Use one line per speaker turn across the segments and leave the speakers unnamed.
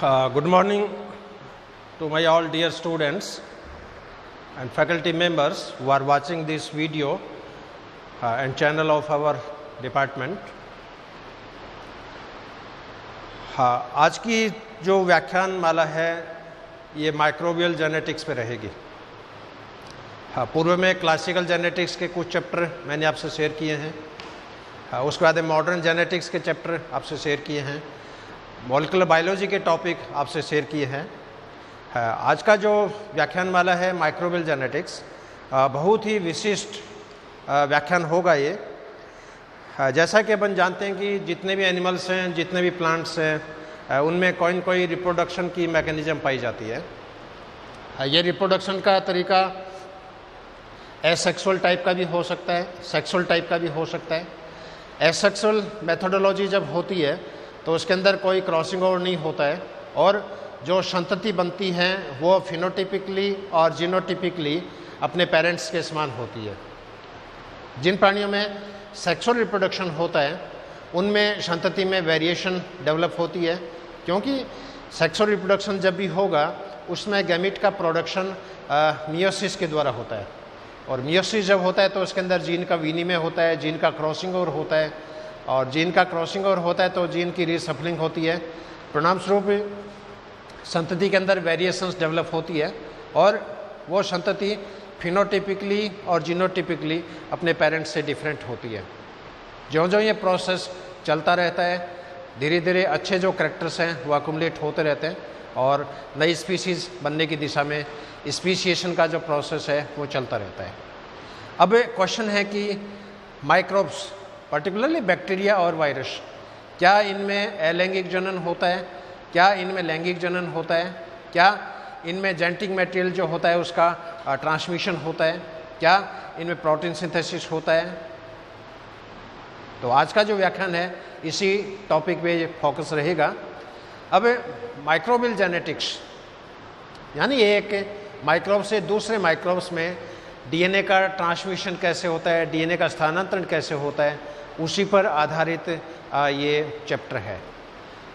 Good morning to my all dear students and faculty members who are watching this video and channel of our department. आज की जो व्याख्यान माला है ये microbial genetics पे रहेगी। पूर्व में क्लासिकल जेनेटिक्स के कुछ चैप्टर मैंने आपसे शेयर किए हैं, उसके बाद मॉडर्न जेनेटिक्स के चैप्टर आपसे शेयर किए हैं, मॉलिक्यूलर बायोलॉजी के टॉपिक आपसे शेयर किए हैं। आज का जो व्याख्यान माला है माइक्रोबियल जेनेटिक्स, बहुत ही विशिष्ट व्याख्यान होगा ये। जैसा कि अपन जानते हैं कि जितने भी एनिमल्स हैं, जितने भी प्लांट्स हैं, उनमें कोई न कोई रिप्रोडक्शन की मैकेनिज्म पाई जाती है। ये रिप्रोडक्शन का तरीका एसेक्सुअल टाइप का भी हो सकता है, सेक्सुअल टाइप का भी हो सकता है। एसेक्सुअल मेथोडोलॉजी जब होती है तो उसके अंदर कोई क्रॉसिंग ओवर नहीं होता है और जो संतति बनती हैं वो फिनोटिपिकली और जीनोटिपिकली अपने पेरेंट्स के समान होती है। जिन प्राणियों में सेक्सुअल रिप्रोडक्शन होता है उनमें संतति में वेरिएशन डेवलप होती है, क्योंकि सेक्सुअल रिप्रोडक्शन जब भी होगा उसमें गैमीट का प्रोडक्शन मियोसिस के द्वारा होता है, और मियोसिस जब होता है तो उसके अंदर जीन का विनिमय होता है, जीन का क्रॉसिंग ओवर होता है, और जीन का क्रॉसिंग ओवर होता है तो जीन की रीसफलिंग होती है। परिणाम स्वरूप संतति के अंदर वेरिएशंस डेवलप होती है और वो संतति फिनोटिपिकली और जीनोटिपिकली अपने पेरेंट्स से डिफरेंट होती है। जो ये प्रोसेस चलता रहता है, धीरे धीरे अच्छे जो कैरेक्टर्स हैं वो अकुमुलेट होते रहते हैं और नई स्पीसीज़ बनने की दिशा में स्पीशिएशन का जो प्रोसेस है वो चलता रहता है। अब क्वेश्चन है कि माइक्रोब्स, पर्टिकुलरली बैक्टीरिया और वायरस, क्या इनमें अलैंगिक जनन होता है, क्या इनमें लैंगिक जनन होता है, क्या इनमें जेनेटिक मटेरियल जो होता है उसका ट्रांसमिशन होता है, क्या इनमें प्रोटीन सिंथेसिस होता है। तो आज का जो व्याख्यान है इसी टॉपिक पे फोकस रहेगा। अब माइक्रोबियल जेनेटिक्स यानी एक माइक्रोब से दूसरे माइक्रोब्स में डीएनए का ट्रांसमिशन कैसे होता है, डीएनए का स्थानांतरण कैसे होता है, उसी पर आधारित ये चैप्टर है।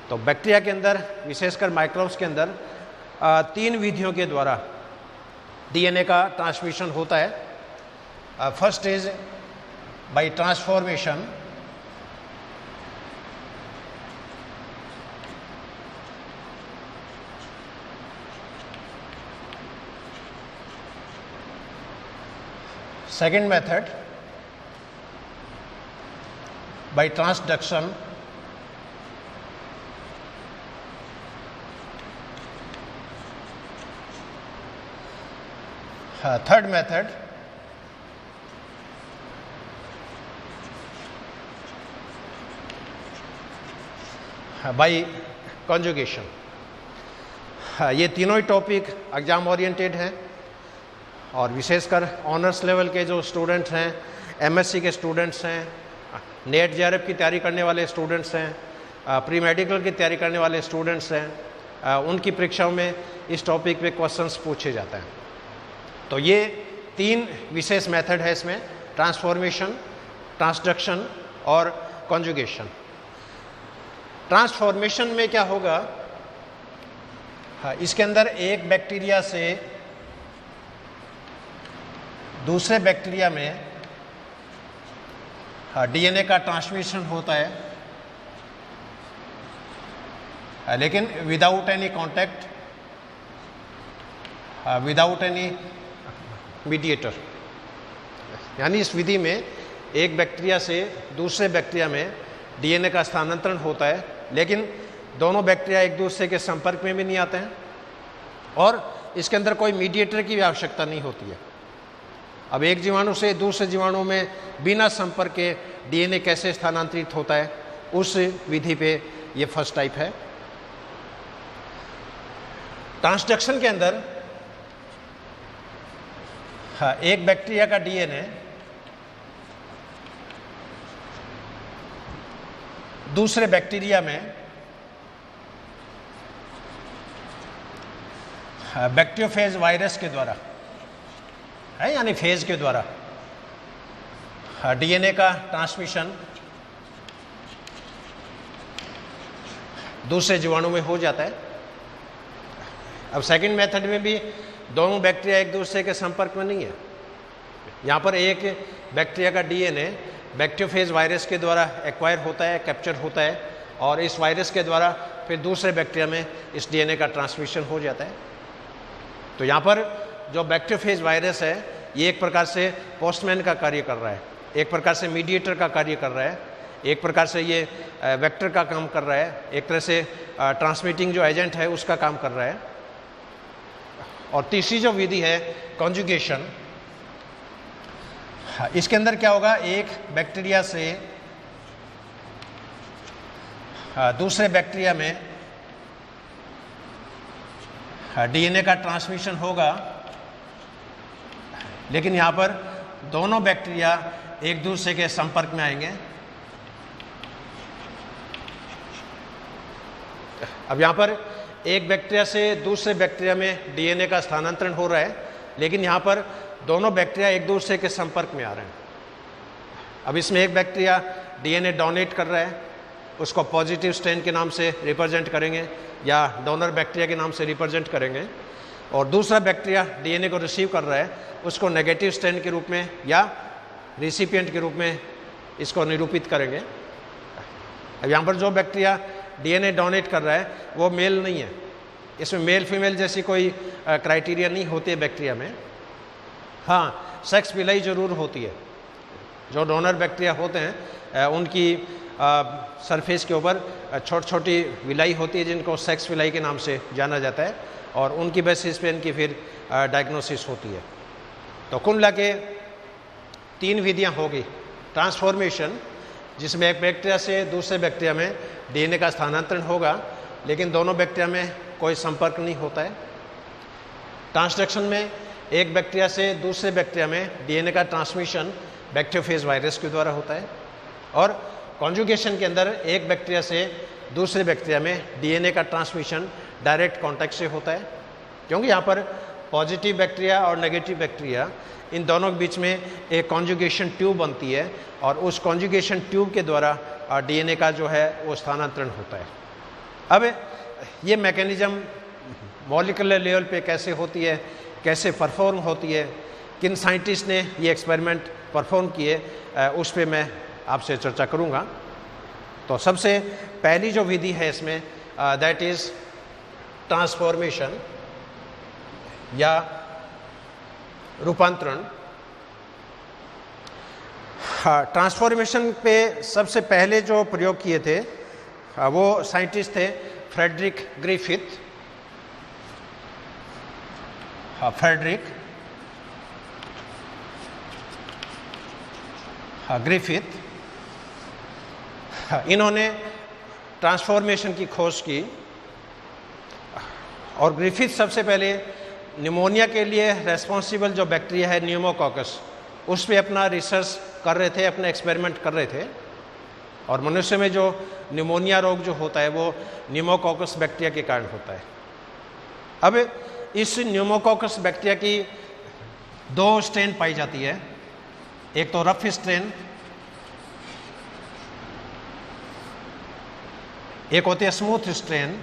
तो बैक्टीरिया के अंदर, विशेषकर माइक्रोब्स के अंदर 3 विधियों के द्वारा डीएनए का ट्रांसमिशन होता है। First is by transformation, second method by transduction, third method by conjugation। ये तीनों ही टॉपिक एग्जाम ओरिएंटेड हैं और विशेषकर ऑनर्स लेवल के जो स्टूडेंट्स हैं, एमएससी के स्टूडेंट्स हैं, नेट जेआरएफ की तैयारी करने वाले स्टूडेंट्स हैं, प्री मेडिकल की तैयारी करने वाले स्टूडेंट्स हैं, उनकी परीक्षाओं में इस टॉपिक पे क्वेश्चंस पूछे जाते हैं। तो ये 3 विशेष मेथड है इसमें, ट्रांसफॉर्मेशन, ट्रांसडक्शन और कॉन्जुगेशन। ट्रांसफॉर्मेशन में क्या होगा, इसके अंदर एक बैक्टीरिया से दूसरे बैक्टीरिया में डीएनए का ट्रांसमिशन होता है, लेकिन without any contact, without any mediator. यानी इस विधि में एक बैक्टीरिया से दूसरे बैक्टीरिया में डीएनए का स्थानांतरण होता है, लेकिन दोनों बैक्टीरिया एक दूसरे के संपर्क में भी नहीं आते हैं और इसके अंदर कोई मीडिएटर की भी आवश्यकता नहीं होती है। अब एक जीवाणु से दूसरे जीवाणु में बिना संपर्क के डीएनए कैसे स्थानांतरित होता है, उस विधि पे ये फर्स्ट टाइप है। ट्रांसडक्शन के अंदर एक बैक्टीरिया का डीएनए दूसरे बैक्टीरिया में बैक्टीरियोफेज वायरस के द्वारा है, यानी फेज के द्वारा डीएनए का ट्रांसमिशन दूसरे जीवाणु में हो जाता है अब सेकंड मेथड में भी दोनों बैक्टीरिया एक दूसरे के संपर्क में नहीं है। यहाँ पर एक बैक्टीरिया का डीएनए बैक्टीरियोफेज वायरस के द्वारा एक्वायर होता है, कैप्चर होता है, और इस वायरस के द्वारा फिर दूसरे बैक्टीरिया में इस डीएनए का ट्रांसमिशन हो जाता है। तो यहाँ पर जो बैक्टीरियोफेज वायरस है ये एक प्रकार से पोस्टमैन का कार्य कर रहा है, एक प्रकार से मीडिएटर का कार्य कर रहा है, एक प्रकार से ये वेक्टर का काम कर रहा है, एक तरह से ट्रांसमिटिंग जो एजेंट है उसका काम कर रहा है। और तीसरी जो विधि है कॉन्जुगेशन, इसके अंदर क्या होगा, एक बैक्टीरिया से दूसरे बैक्टीरिया में डीएनए का ट्रांसमिशन होगा, लेकिन यहाँ पर दोनों बैक्टीरिया एक दूसरे के संपर्क में आएंगे। अब यहाँ पर एक बैक्टीरिया से दूसरे बैक्टीरिया में डीएनए का स्थानांतरण हो रहा है, लेकिन यहाँ पर दोनों बैक्टीरिया एक दूसरे के संपर्क में आ रहे हैं। अब इसमें एक बैक्टीरिया डीएनए डोनेट कर रहा है, उसको पॉजिटिव स्ट्रेन के नाम से रिप्रेजेंट करेंगे या डोनर बैक्टीरिया के नाम से रिप्रेजेंट करेंगे, और दूसरा बैक्टीरिया डीएनए को रिसीव कर रहा है, उसको नेगेटिव स्ट्रेन के रूप में या रिसिपिएंट के रूप में इसको निरूपित करेंगे। अब यहाँ पर जो बैक्टीरिया डीएनए डोनेट कर रहा है वो मेल नहीं है, इसमें मेल फीमेल जैसी कोई क्राइटेरिया नहीं होती है बैक्टीरिया में। हाँ, सेक्स विलाई जरूर होती है। जो डोनर बैक्टीरिया होते हैं उनकी सरफेस के ऊपर छोटी छोटी विलाई होती है जिनको सेक्स विलाई के नाम से जाना जाता है, और उनकी बेसिस पे इनकी फिर डायग्नोसिस होती है। तो कुल मिला के 3 विधियाँ होगी। ट्रांसफॉर्मेशन, जिसमें एक बैक्टीरिया से दूसरे बैक्टीरिया में डीएनए का स्थानांतरण होगा, लेकिन दोनों बैक्टीरिया में कोई संपर्क नहीं होता है। ट्रांसडक्शन में एक बैक्टीरिया से दूसरे बैक्टीरिया में डीएनए का ट्रांसमिशन बैक्टीरियोफेज वायरस के द्वारा होता है। और कॉन्जुगेशन के अंदर एक बैक्टीरिया से दूसरे बैक्टीरिया में डीएनए का ट्रांसमिशन डायरेक्ट कांटेक्ट से होता है, क्योंकि यहाँ पर पॉजिटिव बैक्टीरिया और नेगेटिव बैक्टीरिया इन दोनों के बीच में एक कॉन्जुगेशन ट्यूब बनती है, और उस कॉन्जुगेशन ट्यूब के द्वारा डीएनए का जो है वो स्थानांतरण होता है। अब ये मैकेनिज्म मॉलिक्यूलर लेवल पे कैसे होती है, कैसे परफॉर्म होती है, किन साइंटिस्ट ने ये एक्सपेरिमेंट परफॉर्म किए, उस पे मैं आपसे चर्चा करूँगा। तो सबसे पहली जो विधि है इसमें दैट इज़ ट्रांसफॉर्मेशन या रूपांतरण। ट्रांसफॉर्मेशन पे सबसे पहले जो प्रयोग किए थे वो साइंटिस्ट थे फ्रेडरिक ग्रिफिथ। ग्रिफिथ इन्होंने ट्रांसफॉर्मेशन की खोज की, और ग्रिफिथ सबसे पहले निमोनिया के लिए रेस्पॉन्सिबल जो बैक्टीरिया है न्यूमोकॉकस, उस पे अपना रिसर्च कर रहे थे, अपने एक्सपेरिमेंट कर रहे थे। और मनुष्य में जो निमोनिया रोग जो होता है वो न्यूमोकॉकस बैक्टीरिया के कारण होता है। अब इस न्यूमोकॉकस बैक्टीरिया की 2 स्ट्रेन पाई जाती है, एक तो रफ स्ट्रेन, एक होती है स्मूथ स्ट्रेन।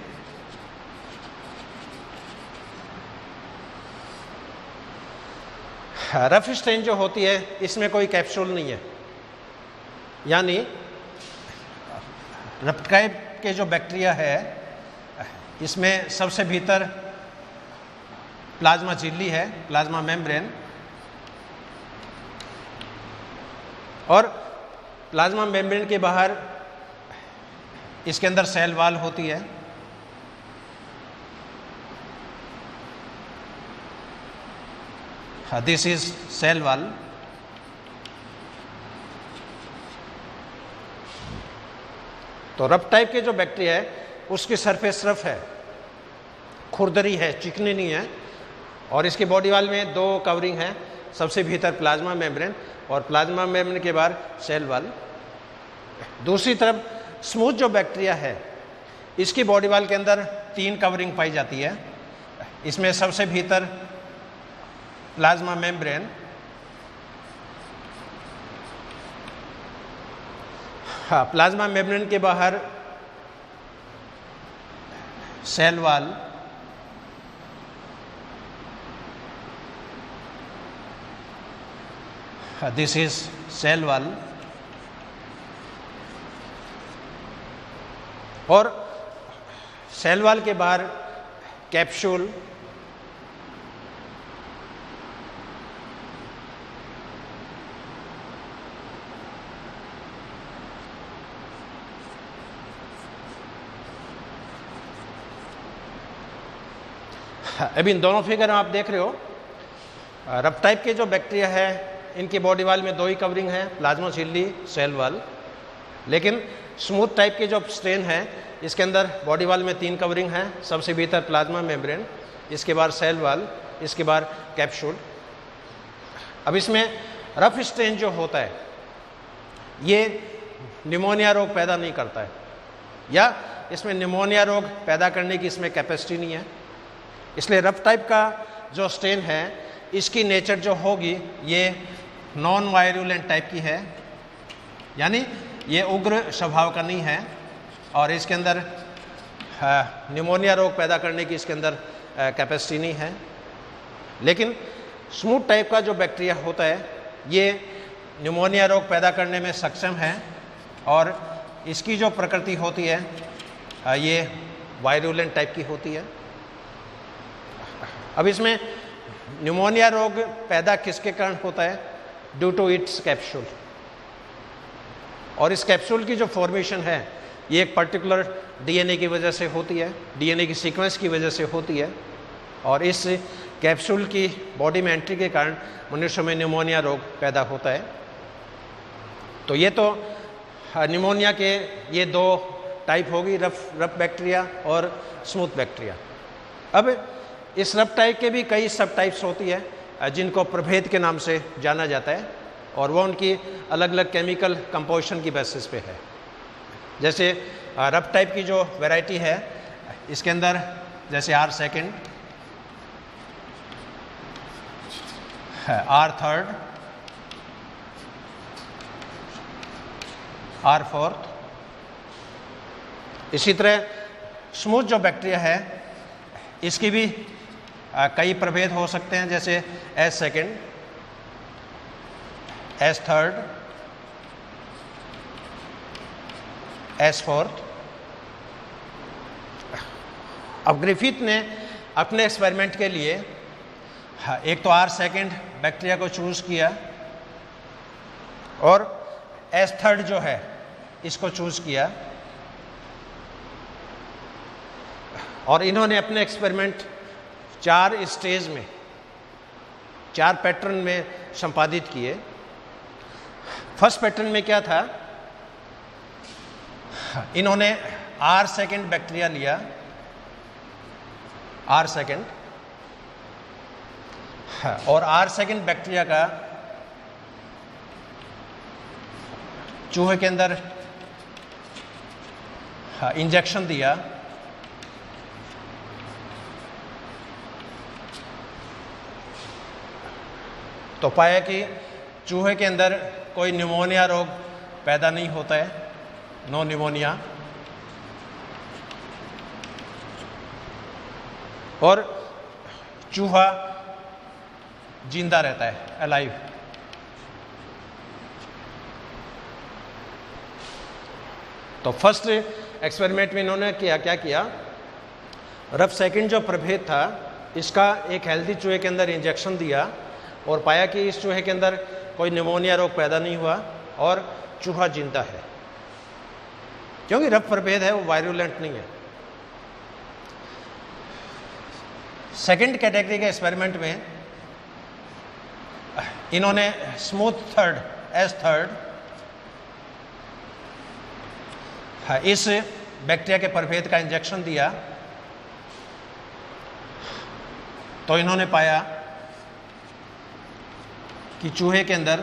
रफ स्ट्रेन जो होती है इसमें कोई कैप्सूल नहीं है, यानी रफ टाइप के जो बैक्टीरिया है इसमें सबसे भीतर प्लाज्मा झिल्ली है, प्लाज्मा मेम्ब्रेन, और प्लाज्मा मेम्ब्रेन के बाहर इसके अंदर सेल वॉल होती है। This is cell wall. तो रफ टाइप के जो बैक्टीरिया है उसकी सरफेस रफ है, खुरदरी है, चिकनी नहीं है, और इसके बॉडी वॉल में 2 कवरिंग है, सबसे भीतर प्लाज्मा मेम्ब्रेन और प्लाज्मा मेम्ब्रेन के बाहर सेल वॉल। दूसरी तरफ स्मूथ जो बैक्टीरिया है इसकी बॉडी वॉल के अंदर 3 कवरिंग पाई जाती है। इसमें सबसे भीतर प्लाज्मा मेम्ब्रेन, हाँ, प्लाज्मा मेम्ब्रेन के बाहर cell wall, this is cell wall और सेल वॉल के बाहर कैप्सूल, अभी इन दोनों फिगर आप देख रहे हो, रफ टाइप के जो बैक्टीरिया है इनकी बॉडी वॉल में 2 ही कवरिंग है, प्लाज्मा झिल्ली, सेल वॉल। लेकिन स्मूथ टाइप के जो स्ट्रेन है इसके अंदर बॉडी वॉल में 3 कवरिंग है, सबसे भीतर प्लाज्मा मेम्ब्रेन, इसके बाद सेल वॉल, इसके बाद कैप्सूल। अब इसमें रफ स्ट्रेन जो होता है ये निमोनिया रोग पैदा नहीं करता है, या इसमें निमोनिया रोग पैदा करने की इसमें कैपेसिटी नहीं है। इसलिए रफ टाइप का जो स्ट्रेन है इसकी नेचर जो होगी ये नॉन वायरुलेंट टाइप की है, यानी ये उग्र स्वभाव का नहीं है और इसके अंदर निमोनिया रोग पैदा करने की इसके अंदर कैपेसिटी नहीं है। लेकिन स्मूथ टाइप का जो बैक्टीरिया होता है ये निमोनिया रोग पैदा करने में सक्षम है और इसकी जो प्रकृति होती है ये वायरुलेंट टाइप की होती है। अब इसमें निमोनिया रोग पैदा किसके कारण होता है? Due to its capsule. और इस कैप्सूल की जो फॉर्मेशन है ये एक पर्टिकुलर डीएनए की वजह से होती है, डीएनए की सीक्वेंस की वजह से होती है और इस कैप्सूल की बॉडी में एंट्री के कारण मनुष्य में निमोनिया रोग पैदा होता है। तो ये तो निमोनिया के ये 2 टाइप होगी, रफ बैक्टीरिया और स्मूथ बैक्टीरिया। अब इस रफ टाइप के भी कई सब टाइप्स होती है जिनको प्रभेद के नाम से जाना जाता है और वो उनकी अलग अलग केमिकल कंपोजिशन की बेसिस पे है। जैसे रफ टाइप की जो वैरायटी है इसके अंदर जैसे R2, R3, R4। इसी तरह स्मूथ जो बैक्टीरिया है इसकी भी कई प्रभेद हो सकते हैं, जैसे S2, S3, S4। अब ग्रिफिथ ने अपने एक्सपेरिमेंट के लिए एक तो R2 बैक्टीरिया को चूज किया और S3 जो है इसको चूज किया और इन्होंने अपने एक्सपेरिमेंट 4 स्टेज में 4 पैटर्न में संपादित किए। फर्स्ट पैटर्न में क्या था, इन्होंने R2 बैक्टीरिया लिया, R2 और R2 बैक्टीरिया का चूहे के अंदर इंजेक्शन दिया तो पाया कि चूहे के अंदर कोई निमोनिया रोग पैदा नहीं होता है, नो निमोनिया, और चूहा जिंदा रहता है, अलाइव। तो फर्स्ट एक्सपेरिमेंट में इन्होंने क्या किया, RUF2 जो प्रभेद था इसका एक हेल्दी चूहे के अंदर इंजेक्शन दिया और पाया कि इस चूहे के अंदर कोई निमोनिया रोग पैदा नहीं हुआ और चूहा जिंदा है, क्योंकि रफ प्रभेद है वो वायरुलेंट नहीं है। सेकंड कैटेगरी के एक्सपेरिमेंट में इन्होंने स्मूथ थर्ड S3 इस बैक्टीरिया के प्रभेद का इंजेक्शन दिया तो इन्होंने पाया कि चूहे के अंदर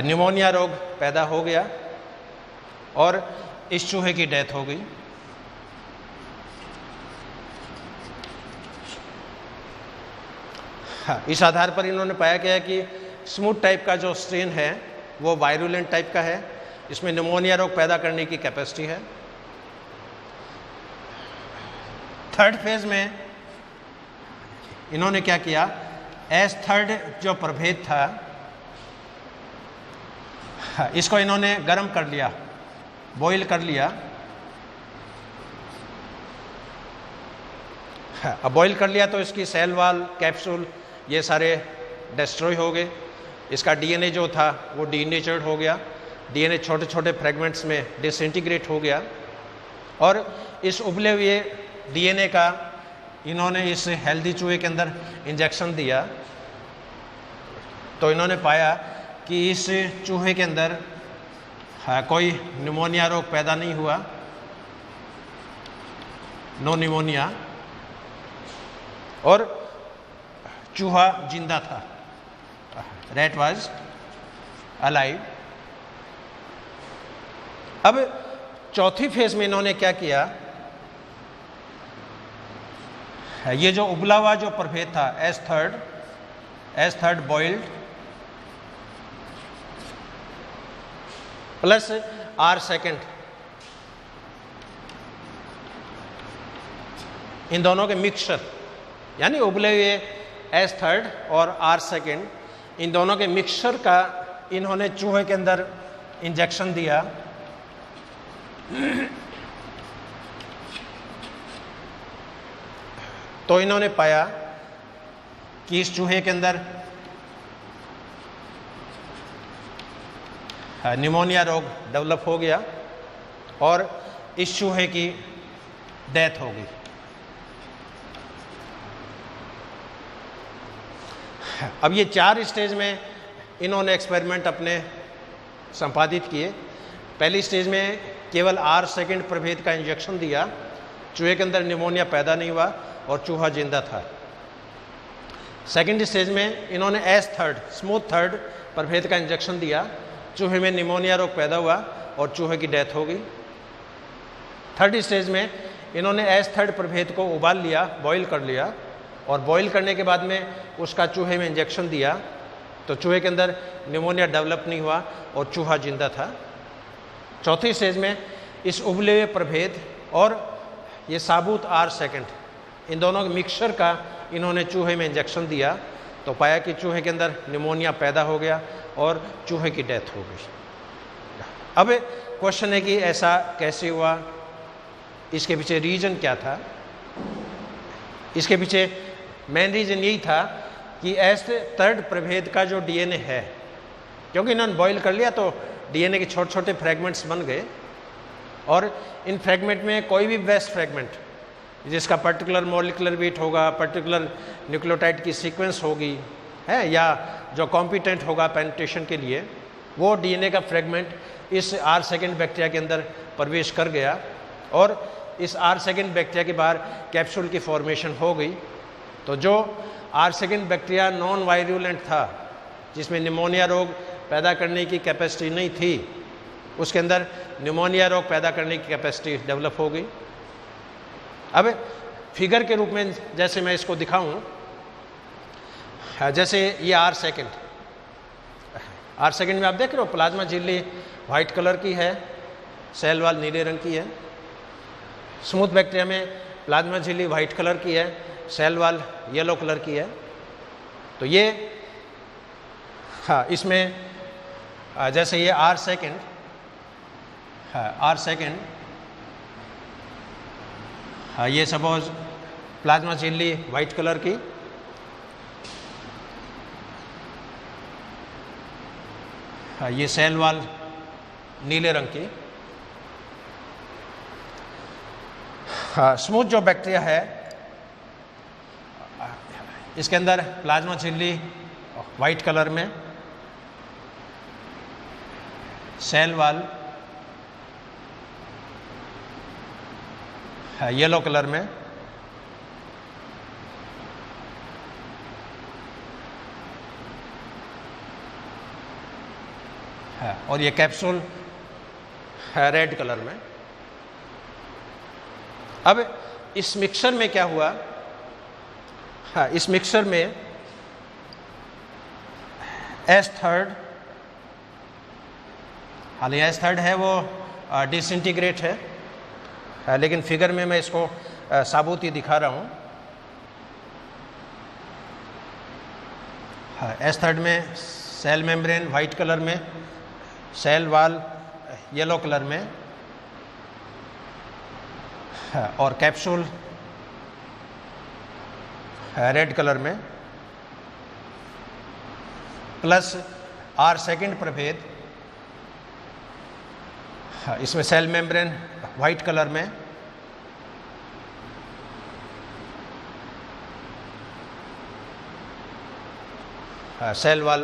निमोनिया रोग पैदा हो गया और इस चूहे की डेथ हो गई। इस आधार पर इन्होंने पाया गया कि स्मूथ टाइप का जो स्ट्रेन है वो वायरुलेंट टाइप का है, इसमें निमोनिया रोग पैदा करने की कैपेसिटी है। थर्ड फेज में इन्होंने क्या किया, S3 जो प्रभेद था इसको इन्होंने गर्म कर लिया, बॉईल कर लिया। अब बॉईल कर लिया तो इसकी सेल वॉल, कैप्सूल, ये सारे डिस्ट्रॉय हो गए। इसका डीएनए जो था वो डीनेचर्ड हो गया, डीएनए छोटे छोटे फ्रेगमेंट्स में डिसइंटीग्रेट हो गया। और इस उबले हुए डीएनए का इन्होंने इस हेल्दी चूहे के अंदर इंजेक्शन दिया तो इन्होंने पाया कि इस चूहे के अंदर कोई निमोनिया रोग पैदा नहीं हुआ, नो निमोनिया, और चूहा जिंदा था, रैट वाज अलाइव। अब चौथी फेज में इन्होंने क्या किया, ये जो उबला हुआ जो प्रभेद था S3 बॉइल्ड प्लस R2, इन दोनों के मिक्सचर, यानी उबले हुए S3 और R2, इन दोनों के मिक्सचर का इन्होंने चूहे के अंदर इंजेक्शन दिया। तो इन्होंने पाया कि इस चूहे के अंदर निमोनिया रोग डेवलप हो गया और इस चूहे की डेथ हो गई। अब ये 4 स्टेज में इन्होंने एक्सपेरिमेंट अपने संपादित किए। पहली स्टेज में केवल R2 प्रभेद का इंजेक्शन दिया, चूहे के अंदर निमोनिया पैदा नहीं हुआ और चूहा जिंदा था। सेकेंड स्टेज में इन्होंने S3 स्मूथ थर्ड प्रभेद का इंजेक्शन दिया, चूहे में निमोनिया रोग पैदा हुआ और चूहे की डेथ हो गई। थर्ड स्टेज में इन्होंने S3 प्रभेद को उबाल लिया, बॉईल कर लिया, और बॉईल करने के बाद में उसका चूहे में इंजेक्शन दिया तो चूहे के अंदर निमोनिया डेवलप नहीं हुआ और चूहा जिंदा था। चौथी स्टेज में इस उबले हुए प्रभेद और ये साबुत R2, इन दोनों के मिक्सचर का इन्होंने चूहे में इंजेक्शन दिया तो पाया कि चूहे के अंदर निमोनिया पैदा हो गया और चूहे की डेथ हो गई। अब क्वेश्चन है कि ऐसा कैसे हुआ, इसके पीछे रीज़न क्या था। इसके पीछे मेन रीज़न यही था कि S3 प्रभेद का जो डीएनए है, क्योंकि इन्होंने बॉईल कर लिया तो डीएनए के छोटे छोटे फ्रैगमेंट्स बन गए और इन फ्रैगमेंट में कोई भी बेस्ट फ्रैगमेंट जिसका पर्टिकुलर मॉलिक्यूलर वेट होगा, पर्टिकुलर न्यूक्लियोटाइड की सीक्वेंस होगी है, या जो कॉम्पिटेंट होगा पेनिट्रेशन के लिए, वो डीएनए का फ्रैगमेंट इस R2 बैक्टीरिया के अंदर प्रवेश कर गया और इस R2 बैक्टीरिया के बाहर कैप्सूल की फॉर्मेशन हो गई। तो जो R2 बैक्टीरिया नॉन वायरुलेंट था, जिसमें निमोनिया रोग पैदा करने की कैपेसिटी नहीं थी, उसके अंदर निमोनिया रोग पैदा करने की कैपेसिटी डेवलप हो गई। अब फिगर के रूप में जैसे मैं इसको दिखाऊं, जैसे ये R2 में आप देख रहे हो प्लाज्मा झिल्ली वाइट कलर की है, सेल वॉल नीले रंग की है। स्मूथ बैक्टीरिया में प्लाज्मा झिल्ली वाइट कलर की है, सेल वॉल येलो कलर की है। तो ये इसमें जैसे ये R2 ये सपोज प्लाज्मा झिल्ली वाइट कलर की, ये सेल वॉल नीले रंग की। स्मूथ जो बैक्टीरिया है इसके अंदर प्लाज्मा झिल्ली वाइट कलर में, सेल वॉल येलो कलर में, है और ये कैप्सूल है रेड कलर में। अब इस मिक्सचर में क्या हुआ, इस मिक्सचर में S3 हालांकि S3 है वो डिसइंटीग्रेट है, लेकिन फिगर में मैं इसको साबुत ही दिखा रहा हूँ। S3 में सेल मेम्ब्रेन वाइट कलर में, सेल वॉल येलो कलर में, और कैप्सूल रेड कलर में, प्लस R2 प्रभेद, इसमें सेल मेम्ब्रेन वाइट कलर में, सेल वॉल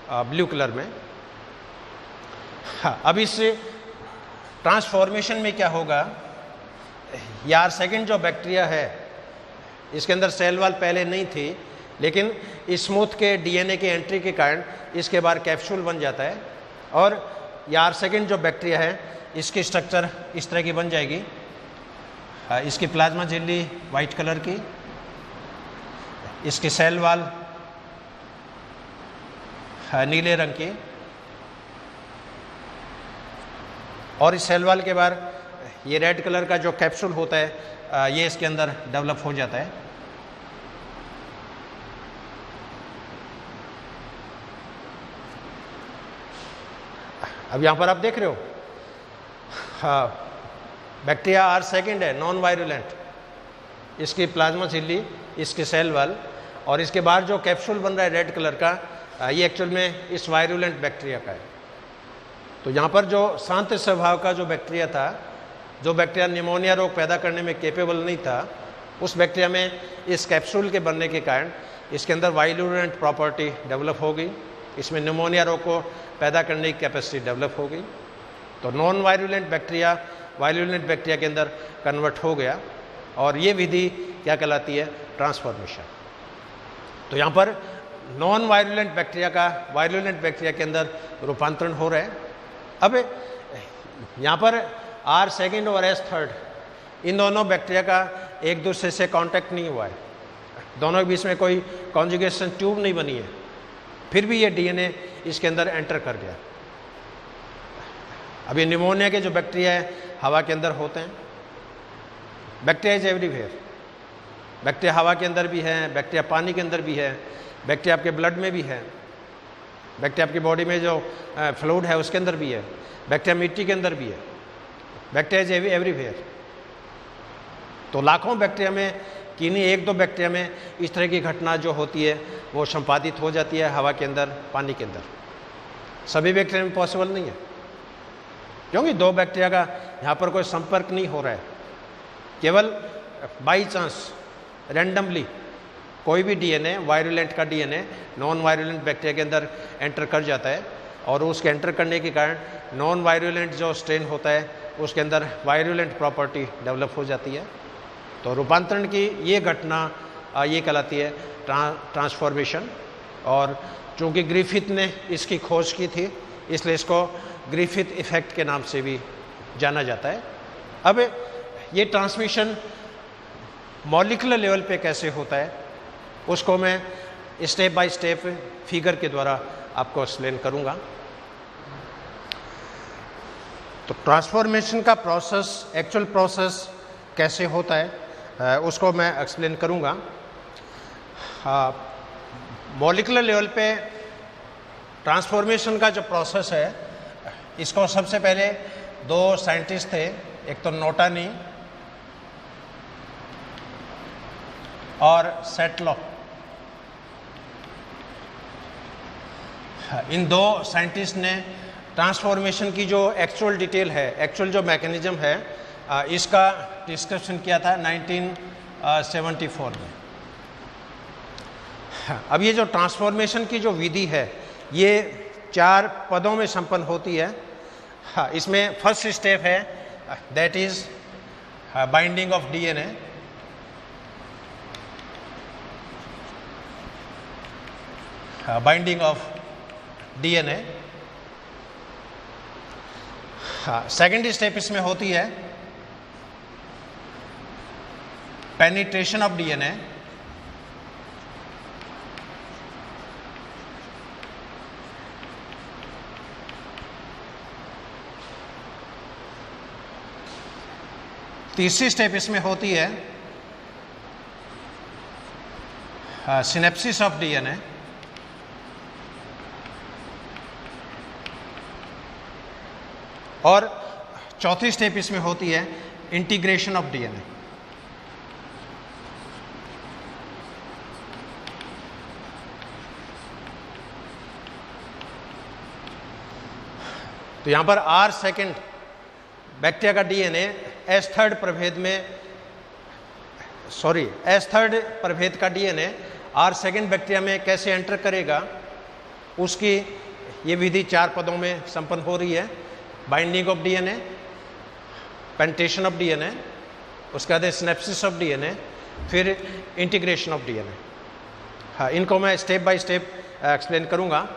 ब्लू कलर में। अब इस ट्रांसफॉर्मेशन में क्या होगा, ये R2 जो बैक्टीरिया है इसके अंदर सेल वॉल पहले नहीं थी, लेकिन स्मूथ के डीएनए के एंट्री के कारण इसके बाद कैप्सूल बन जाता है, और ये R2 जो बैक्टीरिया है इसकी स्ट्रक्चर इस तरह की बन जाएगी। इसकी प्लाज्मा झिल्ली वाइट कलर की, इसकी सेल वॉल नीले रंग की, और इस सेल वॉल के बाद ये रेड कलर का जो कैप्सूल होता है ये इसके अंदर डेवलप हो जाता है। अब यहाँ पर आप देख रहे हो, हाँ, बैक्टीरिया R2 है, नॉन वायरुलेंट, इसकी प्लाज्मा झिल्ली, इसकी सेल वॉल, और इसके बाद जो कैप्सूल बन रहा है रेड कलर का, ये एक्चुअल में इस वायरुलेंट बैक्टीरिया का है। तो यहाँ पर जो शांत स्वभाव का जो बैक्टीरिया था, जो बैक्टीरिया निमोनिया रोग पैदा करने में कैपेबल नहीं था, उस बैक्टीरिया में इस कैप्सूल के बनने के कारण इसके अंदर वायरुलेंट प्रॉपर्टी डेवलप हो गई, इसमें निमोनिया रोग को पैदा करने की कैपेसिटी डेवलप हो गई। तो non virulent bacteria virulent bacteria के अंदर कन्वर्ट हो गया, और ये विधि क्या कहलाती है, ट्रांसफॉर्मेशन। तो यहाँ पर नॉन वायरुलेंट बैक्टीरिया का वायरुलेंट बैक्टीरिया के अंदर रूपांतरण हो रहा है। अब यहाँ पर R2 और S3 इन दोनों बैक्टीरिया का एक दूसरे से कांटेक्ट नहीं हुआ है, दोनों के बीच में कोई कॉन्जुगेशन ट्यूब नहीं बनी है, फिर भी ये डीएनए इसके अंदर एंटर कर गया। अभी निमोनिया के जो बैक्टीरिया है हवा के अंदर होते हैं, बैक्टीरिया इज एवरीवेयर, बैक्टीरिया हवा के अंदर भी है, बैक्टीरिया पानी के अंदर भी है, बैक्टीरिया आपके ब्लड में भी है, बैक्टीरिया आपकी बॉडी में जो फ्लूइड है उसके अंदर भी है, बैक्टीरिया मिट्टी के अंदर भी है, बैक्टीरिया इज एवरीवेयर। तो लाखों बैक्टीरिया में किन्हीं एक दो बैक्टीरिया में इस तरह की घटना जो होती है वो संपादित हो जाती है हवा के अंदर, पानी के अंदर। सभी बैक्टीरिया में पॉसिबल नहीं है, क्योंकि दो बैक्टीरिया का यहाँ पर कोई संपर्क नहीं हो रहा है, केवल बाई चांस रैंडमली कोई भी डीएनए, वायरुलेंट का डीएनए नॉन वायरुलेंट बैक्टीरिया के अंदर एंटर कर जाता है, और उसके एंटर करने के कारण नॉन वायरुलेंट जो स्ट्रेन होता है उसके अंदर वायरुलेंट प्रॉपर्टी डेवलप हो जाती है। तो रूपांतरण की ये घटना ये कहलाती है ट्रांसफॉर्मेशन, और चूँकि ग्रिफिथ ने इसकी खोज की थी इसलिए इसको ग्रिफिथ इफेक्ट के नाम से भी जाना जाता है। अब ये ट्रांसमिशन मॉलिक्यूलर लेवल पे कैसे होता है उसको मैं स्टेप बाय स्टेप फिगर के द्वारा आपको एक्सप्लेन करूँगा। तो ट्रांसफॉर्मेशन का प्रोसेस, एक्चुअल प्रोसेस कैसे होता है उसको मैं एक्सप्लेन करूँगा। मॉलिक्यूलर लेवल पे ट्रांसफॉर्मेशन का जो प्रोसेस है इसको सबसे पहले दो साइंटिस्ट थे, एक तो नोटानी और सेटलो। इन दो साइंटिस्ट ने ट्रांसफॉर्मेशन की जो एक्चुअल डिटेल है, एक्चुअल जो मैकेनिज्म है इसका डिस्कशन किया था 1974 में। अब ये जो ट्रांसफॉर्मेशन की जो विधि है ये 4 पदों में संपन्न होती है। इसमें फर्स्ट स्टेप है that is binding of DNA, binding of DNA. Second step इसमें होती है पेनिट्रेशन ऑफ डीएनए, तीसरी स्टेप इसमें होती है सिनेप्सिस ऑफ डीएनए, और चौथी स्टेप इसमें होती है इंटीग्रेशन ऑफ डीएनए। तो यहां पर R सेकेंड बैक्टीरिया का डीएनए एस थर्ड प्रभेद का डीएनए R सेकेंड बैक्टीरिया में कैसे एंटर करेगा, उसकी ये विधि 4 पदों में संपन्न हो रही है। Binding of DNA, penetration of DNA, उसके बाद सिनेप्सिस ऑफ डीएनए, फिर इंटीग्रेशन ऑफ डीएनए। हाँ, इनको मैं स्टेप बाय स्टेप एक्सप्लेन करूंगा।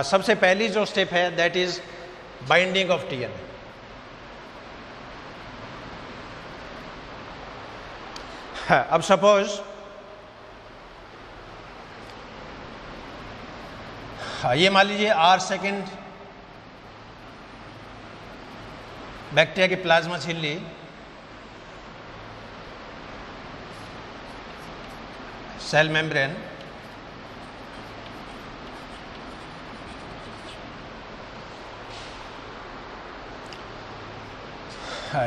सबसे पहली जो स्टेप है that is binding of DNA. अब सपोज ये मान लीजिए R सेकेंड बैक्टीरिया की प्लाज्मा झिल्ली सेल मेम्ब्रेन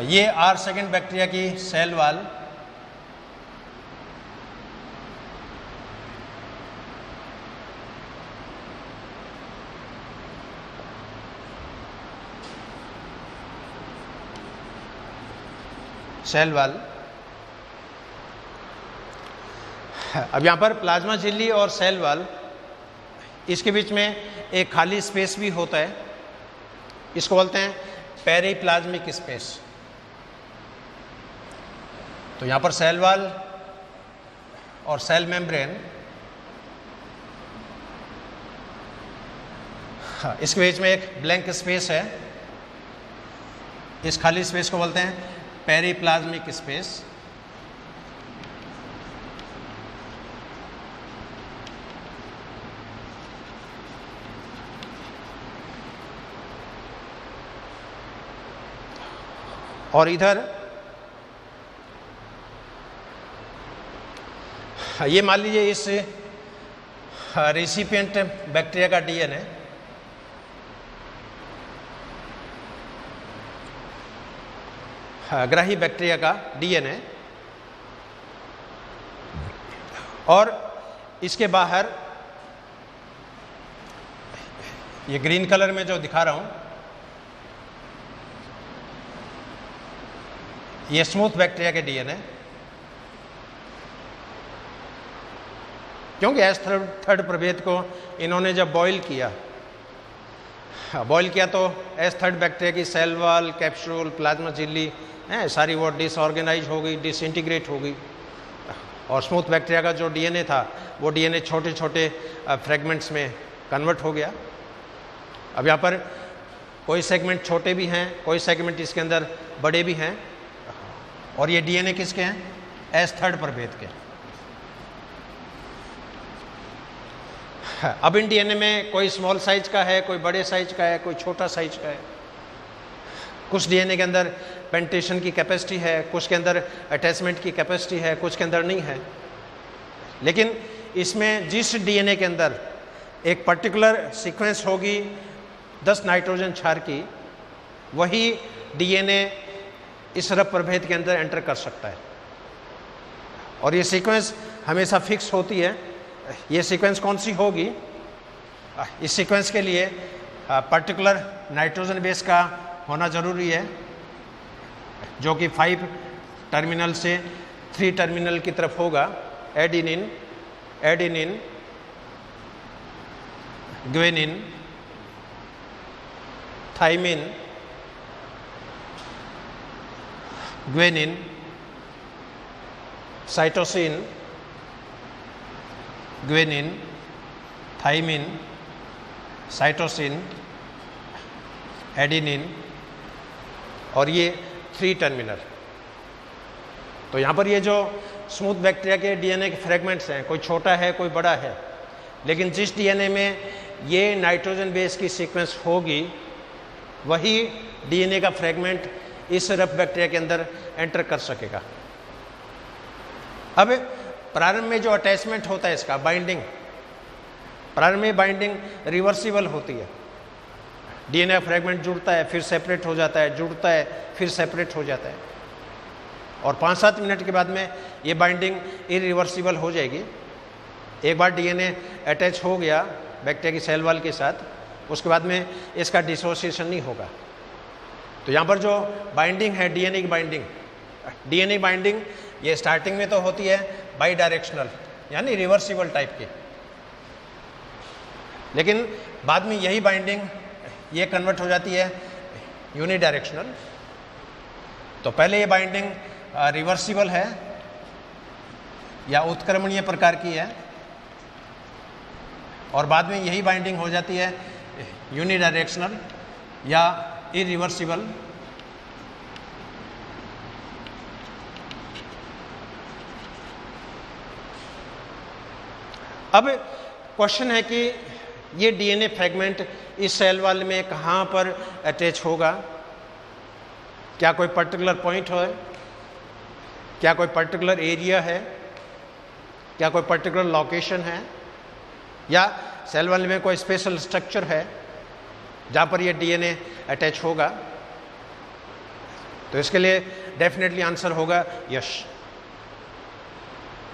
ये R सेकेंड बैक्टीरिया की सेल वॉल अब यहां पर प्लाज्मा झिल्ली और सेल वॉल, इसके बीच में एक खाली स्पेस भी होता है, इसको बोलते हैं पेरिप्लाज्मिक स्पेस। तो यहां पर सेल वॉल और सेल मेम्ब्रेन, इसके बीच में एक ब्लैंक स्पेस है, इस खाली स्पेस को बोलते हैं पेरिप्लाज्मिक स्पेस। और इधर ये मान लीजिए इस रेसिपिएंट बैक्टीरिया का डीएनए ग्राही बैक्टीरिया का डीएनए, और इसके बाहर ये ग्रीन कलर में जो दिखा रहा हूं, ये स्मूथ बैक्टीरिया के डीएनए, क्योंकि एस थर्ड प्रभेद को इन्होंने जब बॉयल किया तो एस थर्ड बैक्टीरिया की सेल वॉल, कैप्सूल, प्लाज्मा झिल्ली सारी वो डिसऑर्गेनाइज हो गई, डिसइंटीग्रेट हो गई, और स्मूथ बैक्टीरिया का जो डीएनए था वो डीएनए छोटे छोटे फ्रेगमेंट्स में कन्वर्ट हो गया। अब यहाँ पर कोई सेगमेंट छोटे भी हैं, कोई सेगमेंट इसके अंदर बड़े भी हैं, और ये डीएनए किसके हैं? एस थर्ड प्रभेद के। अब इन डीएनए में कोई स्मॉल साइज का है, कोई बड़े साइज का है, कोई छोटा साइज का है। कुछ डीएनए के अंदर पेंटेशन की कैपेसिटी है, कुछ के अंदर अटैचमेंट की कैपेसिटी है, कुछ के अंदर नहीं है। लेकिन इसमें जिस डीएनए के अंदर एक पर्टिकुलर सीक्वेंस होगी 10 नाइट्रोजन क्षार की, वही डीएनए इस रब प्रभेद के अंदर एंटर कर सकता है, और ये सीक्वेंस हमेशा फिक्स होती है। ये सीक्वेंस कौन सी होगी? इस सीक्वेंस के लिए पर्टिकुलर नाइट्रोजन बेस का होना जरूरी है, जो कि 5 टर्मिनल से 3 टर्मिनल की तरफ होगा। Adenine, adenine, guanine, thymine, guanine, cytosine, guanine, thymine, cytosine, adenine, और ये 3 टर्मिनल। तो यहाँ पर ये जो स्मूथ बैक्टीरिया के डीएनए के फ्रेगमेंट्स हैं, कोई छोटा है, कोई बड़ा है, लेकिन जिस डीएनए में ये नाइट्रोजन बेस की सीक्वेंस होगी, वही डीएनए का फ्रेगमेंट इस रफ बैक्टीरिया के अंदर एंटर कर सकेगा। अब प्रारंभ में जो अटैचमेंट होता है इसका, बाइंडिंग, प्रारंभ में बाइंडिंग रिवर्सिबल होती है। डीएनए फ्रेगमेंट जुड़ता है, फिर सेपरेट हो जाता है, जुड़ता है, फिर सेपरेट हो जाता है, और 5-7 मिनट के बाद में ये बाइंडिंग इरिवर्सिबल हो जाएगी। एक बार डीएनए अटैच हो गया बैक्टीरिया की सेल वॉल के साथ, उसके बाद में इसका डिसोसिएशन नहीं होगा। तो यहाँ पर जो बाइंडिंग है डीएनए की बाइंडिंग ये स्टार्टिंग में तो होती है बाई डायरेक्शनल यानी रिवर्सिबल टाइप की, लेकिन बाद में यही बाइंडिंग ये कन्वर्ट हो जाती है यूनिडायरेक्शनल। तो पहले ये बाइंडिंग रिवर्सिबल है या उत्क्रमणीय प्रकार की है, और बाद में यही बाइंडिंग हो जाती है यूनिडायरेक्शनल या इरिवर्सिबल। अब क्वेश्चन है कि ये डीएनए फ्रेगमेंट इस सेल वॉल में कहाँ पर अटैच होगा? क्या कोई पर्टिकुलर पॉइंट है? क्या कोई पर्टिकुलर एरिया है? क्या कोई पर्टिकुलर लोकेशन है? या सेल वॉल में कोई स्पेशल स्ट्रक्चर है जहाँ पर ये डीएनए अटैच होगा? तो इसके लिए डेफिनेटली आंसर होगा यस,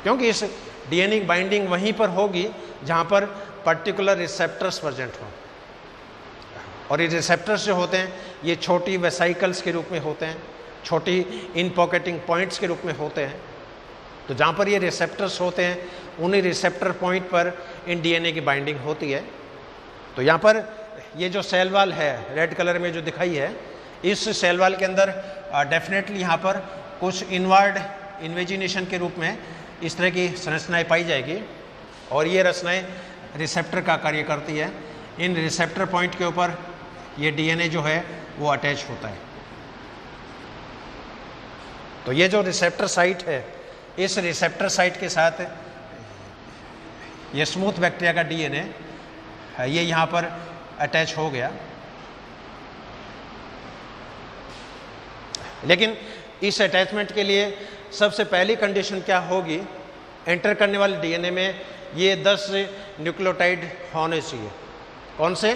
क्योंकि इस डीएनए बाइंडिंग वहीं पर होगी जहाँ पर पर्टिकुलर रिसेप्टर्स प्रेजेंट हो, और ये रिसेप्टर्स जो होते हैं ये छोटी वेसाइकल्स के रूप में होते हैं, छोटी इन पॉकेटिंग पॉइंट्स के रूप में होते हैं। तो जहाँ पर ये रिसेप्टर्स होते हैं उन्हीं रिसेप्टर पॉइंट पर इन डीएनए की बाइंडिंग होती है। तो यहाँ पर ये जो सेल वॉल है रेड कलर में जो दिखाई है, इस सेल वॉल के अंदर डेफिनेटली यहाँ पर कुछ इनवर्ड इन्वेजिनेशन के रूप में इस तरह की संरचनाएं पाई जाएगी, और ये रचनाएं रिसेप्टर का कार्य करती है। इन रिसेप्टर पॉइंट के ऊपर ये डीएनए जो है वो अटैच होता है। तो ये जो रिसेप्टर साइट है, इस रिसेप्टर साइट के साथ ये स्मूथ बैक्टीरिया का डीएनए ये यहाँ पर अटैच हो गया। लेकिन इस अटैचमेंट के लिए सबसे पहली कंडीशन क्या होगी? एंटर करने वाले डीएनए में ये 10 न्यूक्लियोटाइड होने चाहिए। कौन से?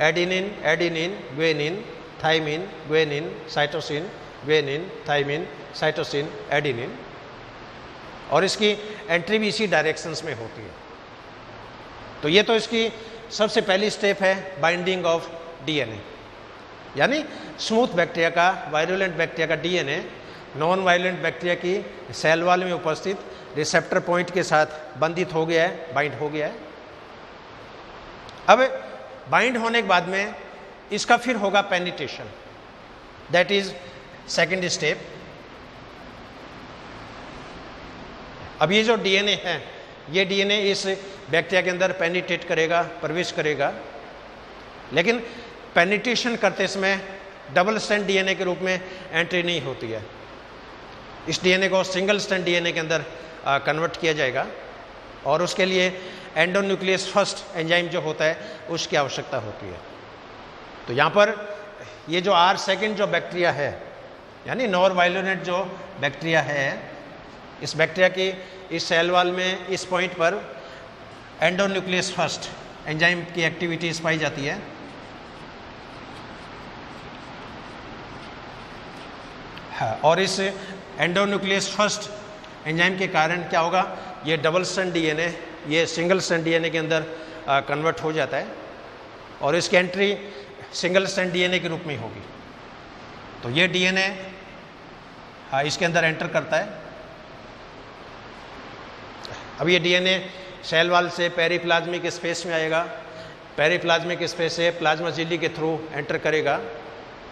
Adenine, adenine, guanine, thymine, guanine, cytosine, guanine, thymine, cytosine, adenine, और इसकी एंट्री भी इसी डायरेक्शंस में होती है। तो ये तो इसकी सबसे पहली स्टेप है बाइंडिंग ऑफ डीएनए, यानी स्मूथ बैक्टीरिया का, वायरुलेंट बैक्टीरिया का डीएनए नॉन वायलेंट बैक्टीरिया की सेल वॉल में उपस्थित रिसेप्टर पॉइंट के साथ बंधित हो गया है, बाइंड हो गया है। अब बाइंड होने के बाद में इसका फिर होगा penetration, that is second step. अब ये जो डीएनए है, ये डीएनए इस बैक्टीरिया के अंदर पेनिट्रेट करेगा, प्रवेश करेगा, लेकिन पेनिट्रेशन करते समय डबल स्ट्रैंड डीएनए के रूप में एंट्री नहीं होती है। इस डीएनए को सिंगल स्ट्रैंड डीएनए के अंदर कन्वर्ट किया जाएगा, और उसके लिए एंडोन्यूक्लियस फर्स्ट एंजाइम जो होता है उसकी आवश्यकता होती है। तो यहाँ पर ये जो R2 जो बैक्टीरिया है, यानी नॉन वायलेंट जो बैक्टीरिया है, इस बैक्टीरिया की इस सेल वॉल में इस पॉइंट पर एंडोन्यूक्लियस फर्स्ट एंजाइम की एक्टिविटीज पाई जाती है। और इस एंडोन्यूक्लियस फर्स्ट एंजाइम के कारण क्या होगा? ये डबल स्ट्रैंड डीएनए ये सिंगल स्ट्रैंड डीएनए के अंदर कन्वर्ट हो जाता है, और इसकी एंट्री सिंगल स्ट्रैंड डीएनए के रूप में होगी। तो ये डीएनए इसके अंदर एंटर करता है। अब ये डीएनए सेल वॉल से पेरिप्लाज्मिक स्पेस में आएगा, पेरिप्लाज्मिक स्पेस से प्लाज्मा झिल्ली के थ्रू एंटर करेगा,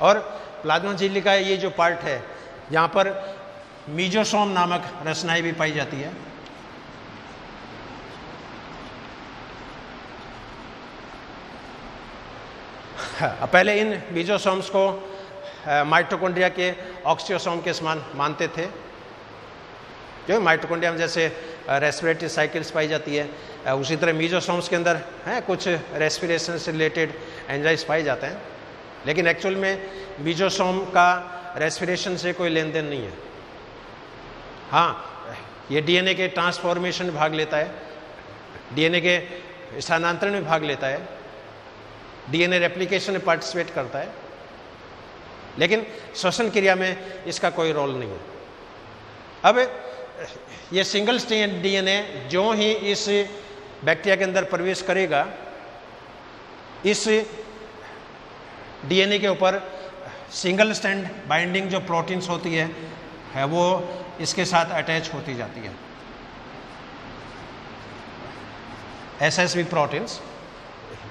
और प्लाज्मा झिल्ली का ये जो पार्ट है, यहाँ पर मीजोसोम नामक रचनाएं भी पाई जाती है। पहले इन मीजोसोम्स को माइटोकॉन्ड्रिया के ऑक्सियोसोम के समान मानते थे, जो माइटोकॉन्ड्रिया में जैसे रेस्पिरेटरी साइकिल्स पाई जाती है, उसी तरह मीजोसोम्स के अंदर हैं कुछ रेस्पिरेशन से रिलेटेड एंजाइम्स पाए जाते हैं। लेकिन एक्चुअल में मीजोसोम का रेस्पिरेशन से कोई लेन देन नहीं है। हाँ, ये डीएनए के ट्रांसफॉर्मेशन में भाग लेता है, डीएनए के स्थानांतरण में भाग लेता है, डीएनए रेप्लिकेशन में पार्टिसिपेट करता है, लेकिन श्वसन क्रिया में इसका कोई रोल नहीं है। अब ये सिंगल स्ट्रैंड डीएनए जो ही इस बैक्टीरिया के अंदर प्रवेश करेगा, इस डीएनए के ऊपर सिंगल स्ट्रैंड बाइंडिंग जो प्रोटीन्स होती है वो इसके साथ अटैच होती जाती है, एसएसबी प्रोटीन्स,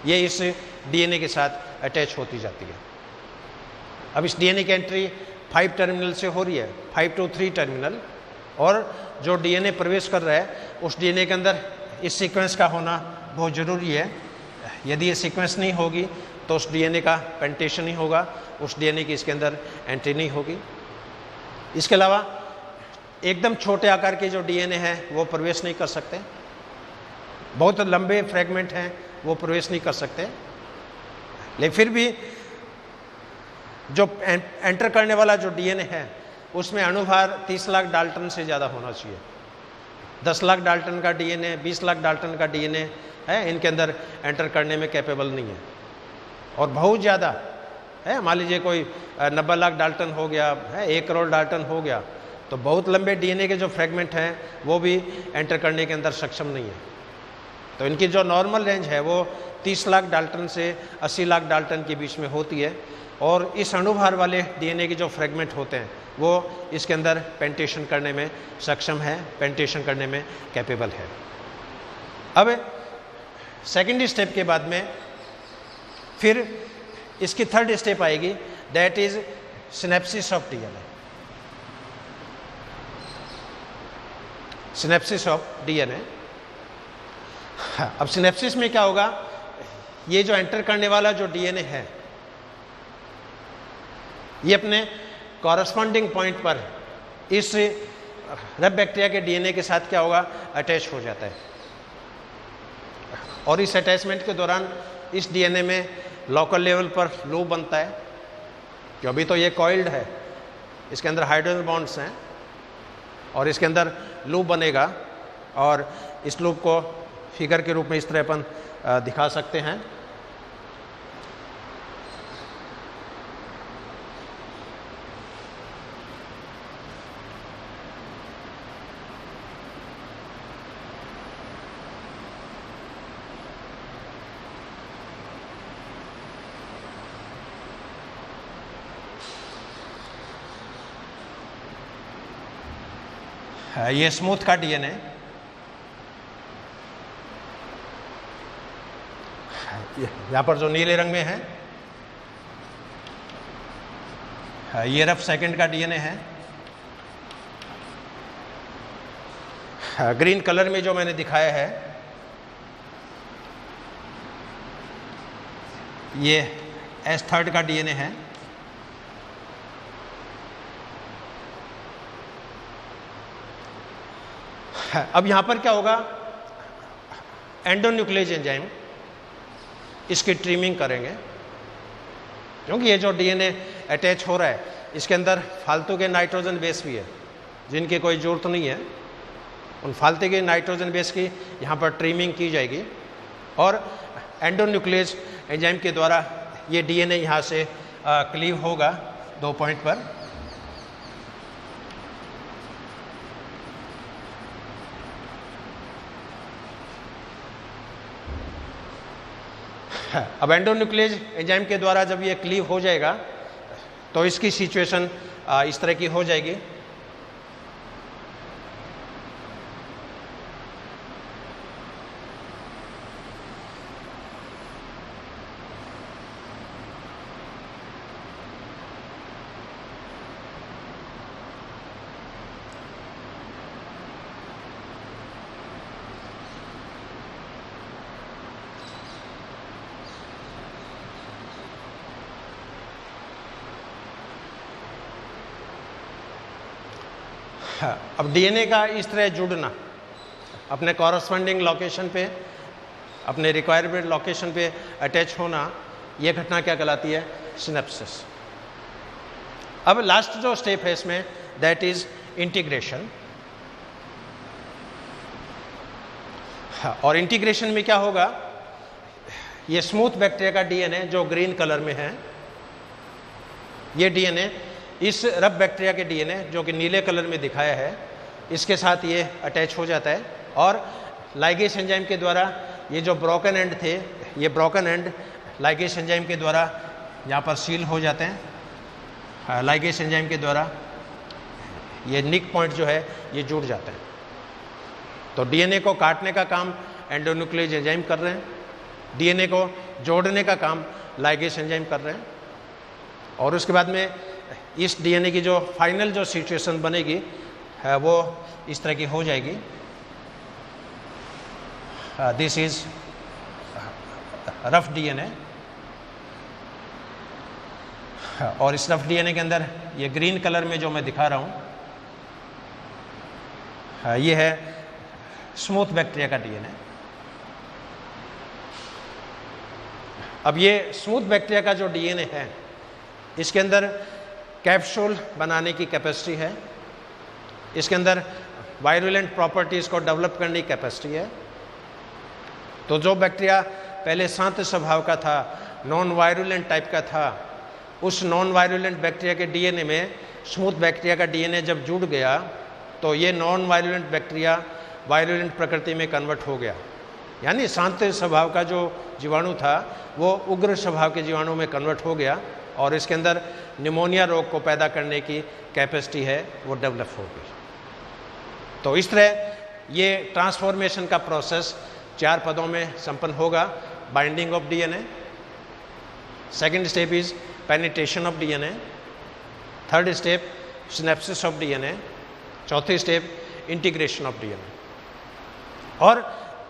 ये इस डीएनए के साथ अटैच होती जाती है। अब इस डीएनए की एंट्री 5 टर्मिनल से हो रही है, 5 to 3 टर्मिनल, और जो डीएनए प्रवेश कर रहा है उस डीएनए के अंदर इस सीक्वेंस का होना बहुत ज़रूरी है। यदि ये सीक्वेंस नहीं होगी तो उस डीएनए का पेंटेशन नहीं होगा, उस डीएनए की इसके अंदर एंट्री नहीं होगी। इसके अलावा एकदम छोटे आकार के जो डीएनए हैं वो प्रवेश नहीं कर सकते, बहुत लंबे फ्रेगमेंट हैं वो प्रवेश नहीं कर सकते, लेकिन फिर भी जो एंटर करने वाला जो डीएनए है उसमें अणुभार 30 लाख डाल्टन से ज़्यादा होना चाहिए। 10 लाख डाल्टन का डीएनए, 20 लाख डाल्टन का डीएनए है, इनके अंदर एंटर करने में कैपेबल नहीं है। और बहुत ज़्यादा है, मान लीजिए कोई 90 लाख डाल्टन हो गया है, 1 करोड़ डाल्टन हो गया, तो बहुत लंबे डीएनए के जो फ्रेगमेंट हैं वो भी एंटर करने के अंदर सक्षम नहीं है। तो इनकी जो नॉर्मल रेंज है वो 30 लाख डाल्टन से 80 लाख डाल्टन के बीच में होती है, और इस अणुभार वाले डीएनए के जो फ्रेगमेंट होते हैं वो इसके अंदर पेंटेशन करने में सक्षम है, पेंटेशन करने में कैपेबल है। अब सेकेंड स्टेप के बाद में फिर इसकी थर्ड स्टेप आएगी, that is synapses of DNA. Synapses of DNA. अब सिनेप्सिस में क्या होगा, ये जो एंटर करने वाला जो डीएनए है ये अपने कॉरस्पॉन्डिंग पॉइंट पर इस रब बैक्टीरिया के डीएनए के साथ क्या होगा, अटैच हो जाता है, और इस अटैचमेंट के दौरान इस डीएनए में लोकल लेवल पर लूप बनता है, जो अभी तो ये कॉइल्ड है, इसके अंदर हाइड्रोजन बॉन्ड्स हैं और इसके अंदर लूप बनेगा, और इस लूप को फिगर के रूप में इस तरह अपन दिखा सकते हैं। ये स्मूथ का डीएनए, यहाँ पर जो नीले रंग में है ये रफ सेकंड का डीएनए है। ग्रीन कलर में जो मैंने दिखाया है ये एस थर्ड का डीएनए है। अब यहां पर क्या होगा, एंडोन्यूक्लियस एंजाइम इसकी ट्रिमिंग करेंगे, क्योंकि ये जो डीएनए अटैच हो रहा है इसके अंदर फालतू के नाइट्रोजन बेस भी है जिनकी कोई ज़रूरत नहीं है। उन फालतू के नाइट्रोजन बेस की यहाँ पर ट्रिमिंग की जाएगी, और एंडोन्यूक्लियस एंजाइम के द्वारा ये डीएनए यहाँ से क्लीव होगा 2 पॉइंट पर। अब एंडोन्यूक्लियस एंजाइम के द्वारा जब ये क्लीव हो जाएगा तो इसकी सिचुएशन इस तरह की हो जाएगी। अब डीएनए का इस तरह जुड़ना, अपने कॉरस्पॉन्डिंग लोकेशन पे, अपने रिक्वायरमेंट लोकेशन पे अटैच होना, यह घटना क्या कहलाती है, सिनेप्सिस। अब लास्ट जो स्टेप है इसमें, दैट इज इंटीग्रेशन। और इंटीग्रेशन में क्या होगा, ये स्मूथ बैक्टीरिया का डीएनए जो ग्रीन कलर में है, ये डीएनए इस रफ बैक्टीरिया के डीएनए जो कि नीले कलर में दिखाया है, इसके साथ ये अटैच हो जाता है और लाइगेज एंजाइम के द्वारा ये जो ब्रोकन एंड थे, ये ब्रोकन एंड लाइगेज एंजाइम के द्वारा यहाँ पर सील हो जाते हैं। लाइगेज एंजाइम के द्वारा ये निक पॉइंट जो है ये जुड़ जाते हैं। तो डीएनए को काटने का काम एंडोन्यूक्लियस एंजाइम कर रहे हैं, डीएनए को जोड़ने का काम लाइगेज एंजाइम कर रहे हैं, और उसके बाद में इस डीएनए की जो फाइनल जो सिचुएशन बनेगी वो इस तरह की हो जाएगी। दिस इज रफ डीएनए, और इस रफ डीएनए के अंदर ये ग्रीन कलर में जो मैं दिखा रहा हूँ ये है स्मूथ बैक्टीरिया का डीएनए। अब ये स्मूथ बैक्टीरिया का जो डीएनए है, इसके अंदर कैप्सूल बनाने की कैपेसिटी है, इसके अंदर वायरुलेंट प्रॉपर्टीज़ को डेवलप करने की कैपेसिटी है। तो जो बैक्टीरिया पहले शांत स्वभाव का था, नॉन वायरुलेंट टाइप का था, उस नॉन वायरुलेंट बैक्टीरिया के डीएनए में स्मूथ बैक्टीरिया का डीएनए जब जुड़ गया तो ये नॉन वायरुलेंट बैक्टीरिया वायरुलेंट प्रकृति में कन्वर्ट हो गया, यानी शांत स्वभाव का जो जीवाणु था वो उग्र स्वभाव के जीवाणु में कन्वर्ट हो गया, और इसके अंदर निमोनिया रोग को पैदा करने की कैपेसिटी है वो डेवलप हो गई। तो इस तरह ये ट्रांसफॉर्मेशन का प्रोसेस 4 पदों में संपन्न होगा। Binding of DNA, second step is penetration of DNA, third step synapses of DNA, चौथी स्टेप इंटीग्रेशन ऑफ डीएनए। और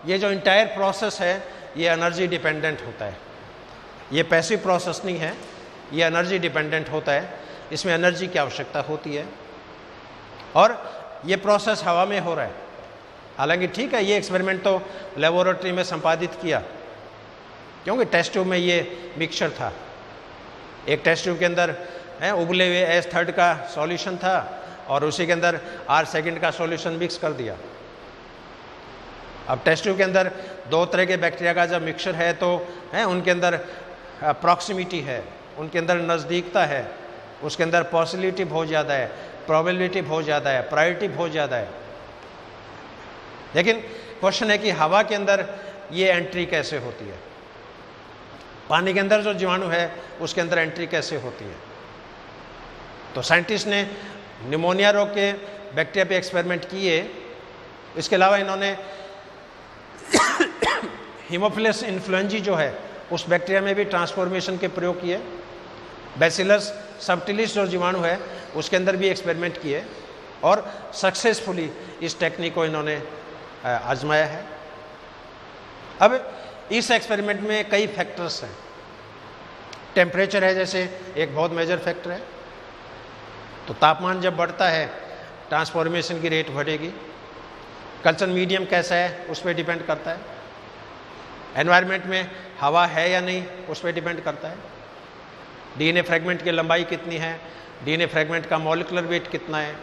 ये जो इंटायर प्रोसेस है ये एनर्जी डिपेंडेंट होता है, ये पैसिव प्रोसेस नहीं है, ये एनर्जी डिपेंडेंट होता है, इसमें एनर्जी की आवश्यकता होती है, और ये प्रोसेस हवा में हो रहा है। हालांकि ठीक है, ये एक्सपेरिमेंट तो लेबोरेटरी में संपादित किया, क्योंकि टेस्ट ट्यूब में ये मिक्सचर था, एक टेस्ट ट्यूब के अंदर उबले हुए S3 का सॉल्यूशन था और उसी के अंदर R2 का सॉल्यूशन मिक्स कर दिया। अब टेस्ट ट्यूब के अंदर 2 तरह के बैक्टीरिया का जब मिक्सचर है तो उनके अंदर प्रॉक्सिमिटी है, उनके अंदर नज़दीकता है, उसके अंदर पॉसिबिलिटी बहुत ज़्यादा है, प्रोबेबिलिटी बहुत ज़्यादा है, प्रायोरिटी बहुत ज़्यादा है। लेकिन क्वेश्चन है कि हवा के अंदर ये एंट्री कैसे होती है, पानी के अंदर जो जीवाणु है उसके अंदर एंट्री कैसे होती है। तो साइंटिस्ट ने निमोनिया रोग के बैक्टीरिया पे एक्सपेरिमेंट किए, इसके अलावा इन्होंने हीमोफिलस इन्फ्लुएंजी जो है उस बैक्टीरिया में भी ट्रांसफॉर्मेशन के प्रयोग किए, बैसिलस सबटिलिस जो जीवाणु है उसके अंदर भी एक्सपेरिमेंट किए, और सक्सेसफुली इस टेक्निक को इन्होंने आजमाया है। अब इस एक्सपेरिमेंट में कई फैक्टर्स हैं, टेम्परेचर है जैसे एक बहुत मेजर फैक्टर है, तो तापमान जब बढ़ता है ट्रांसफॉर्मेशन की रेट बढ़ेगी, कल्चर मीडियम कैसा है उस पर डिपेंड करता है, एनवायरनमेंट में हवा है या नहीं उस पर डिपेंड करता है, डीएनए फ्रेगमेंट की लंबाई कितनी है, डीएनए फ्रेगमेंट का मॉलिक्यूलर वेट कितना है,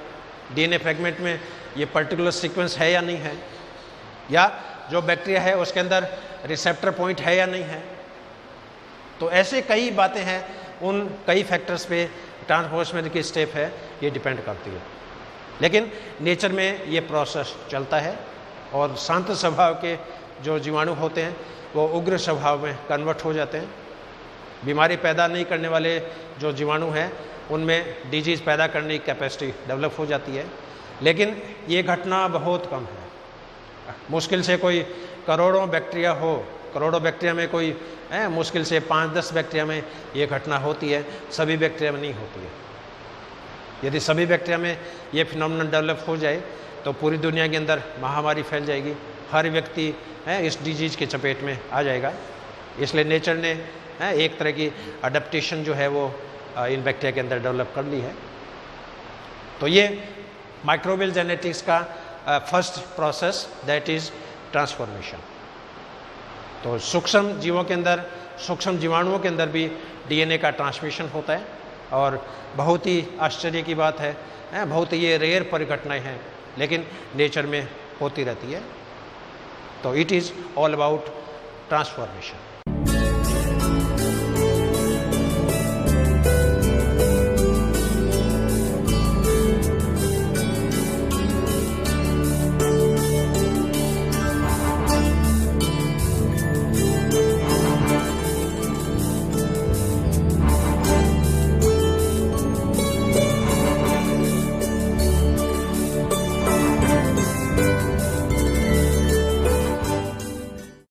डीएनए फ्रेगमेंट में ये पर्टिकुलर सीक्वेंस है या नहीं है, या जो बैक्टीरिया है उसके अंदर रिसेप्टर पॉइंट है या नहीं है। तो ऐसे कई बातें हैं, उन कई फैक्टर्स पे ट्रांसफॉर्मेशन की स्टेप है ये डिपेंड करती है। लेकिन नेचर में ये प्रोसेस चलता है, और शांत स्वभाव के जो जीवाणु होते हैं वो उग्र स्वभाव में कन्वर्ट हो जाते हैं। बीमारी पैदा नहीं करने वाले जो जीवाणु हैं उनमें डिजीज़ पैदा करने की कैपेसिटी डेवलप हो जाती है, लेकिन ये घटना बहुत कम है। मुश्किल से कोई करोड़ों बैक्टीरिया हो, करोड़ों बैक्टीरिया में कोई मुश्किल से 5-10 बैक्टीरिया में ये घटना होती है, सभी बैक्टीरिया में नहीं होती है। यदि सभी बैक्टीरिया में ये फिनोमेनन डेवलप हो जाए तो पूरी दुनिया के अंदर महामारी फैल जाएगी, हर व्यक्ति इस डिजीज़ की चपेट में आ जाएगा। इसलिए नेचर ने एक तरह की अडेप्टेशन जो है वो इन बैक्टीरिया के अंदर डेवलप कर ली है। तो ये माइक्रोबियल जेनेटिक्स का first process that is transformation. तो सूक्ष्म जीवों के अंदर, सूक्ष्म जीवाणुओं के अंदर भी डीएनए का ट्रांसमिशन होता है, और बहुत ही आश्चर्य की बात है, बहुत ही ये रेयर परिघटनाएं हैं, लेकिन नेचर में होती रहती है। तो it is all about transformation.